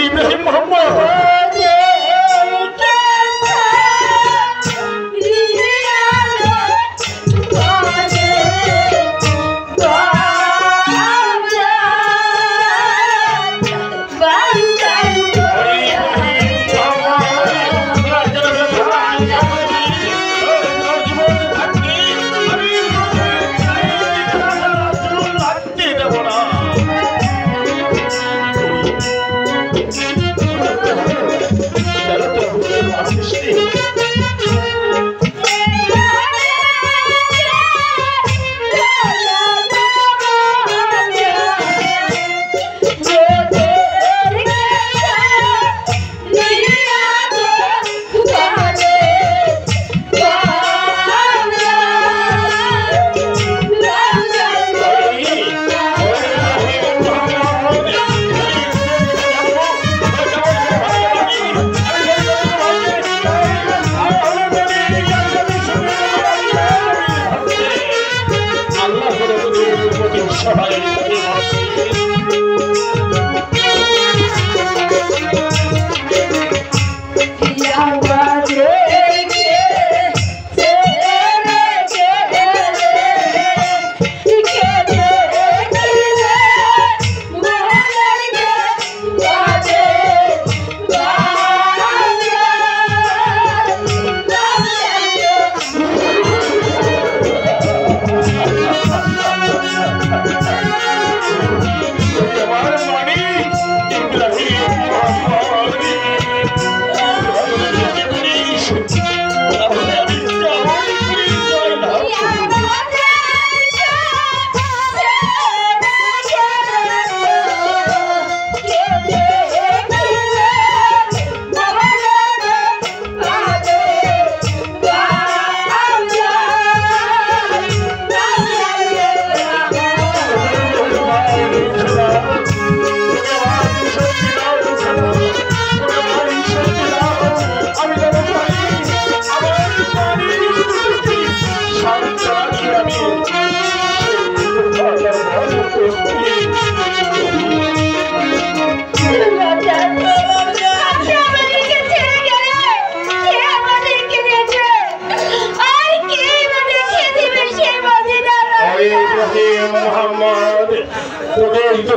ইব্রাহিম মোহাম্মদ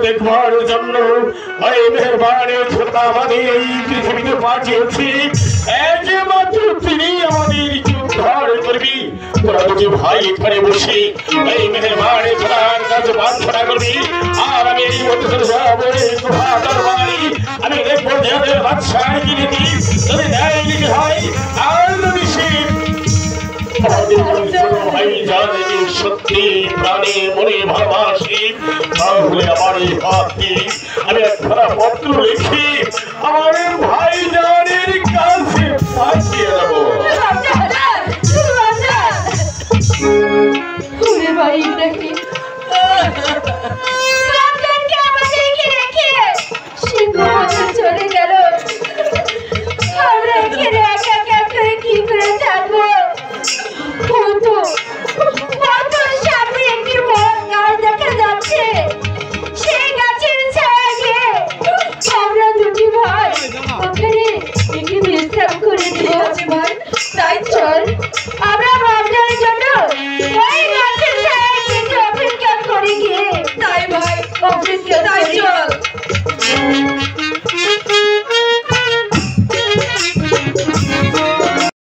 দেখবার জন্য মেহরবানি খোদা আমাদের এই পৃথিবীতে পাঠিয়েছি একমাত্র তিনি আমাদের উদ্ধার করবি। তোরা দুটি ভাই এখানে বসে এই মেহরবানি খোদার কাছে প্রার্থনা করবি আর আমি এই মধ্যে চলে যাবো দরবারি। আমি দেখবো যে বাদশাহ কি নীতি যদি ন্যায় নীতি হয় আর যদি সে সত্যি প্রাণে মনে ভালোবাসি তাহলে আমার এই হাতটি আমি একখানা পত্র লিখি আমার ভাই জানের কাছে পাঠিয়ে দেবো। চলে গেল আমরা এখানে একা একা করে কি করে থাকবো? সামনে একটি বড় গাছ দেখা যাচ্ছে, সেই গাছের ছায়াকে আমরা দুটি ভাই ওখানে একটি বিশ্রাম করে দিয়েছি ভাই। তাই চল আমরা ভাবনার জন্য ওই গাছের ছায়াকে অপেক্ষা করে গিয়ে তাই ভাই অপেক্ষা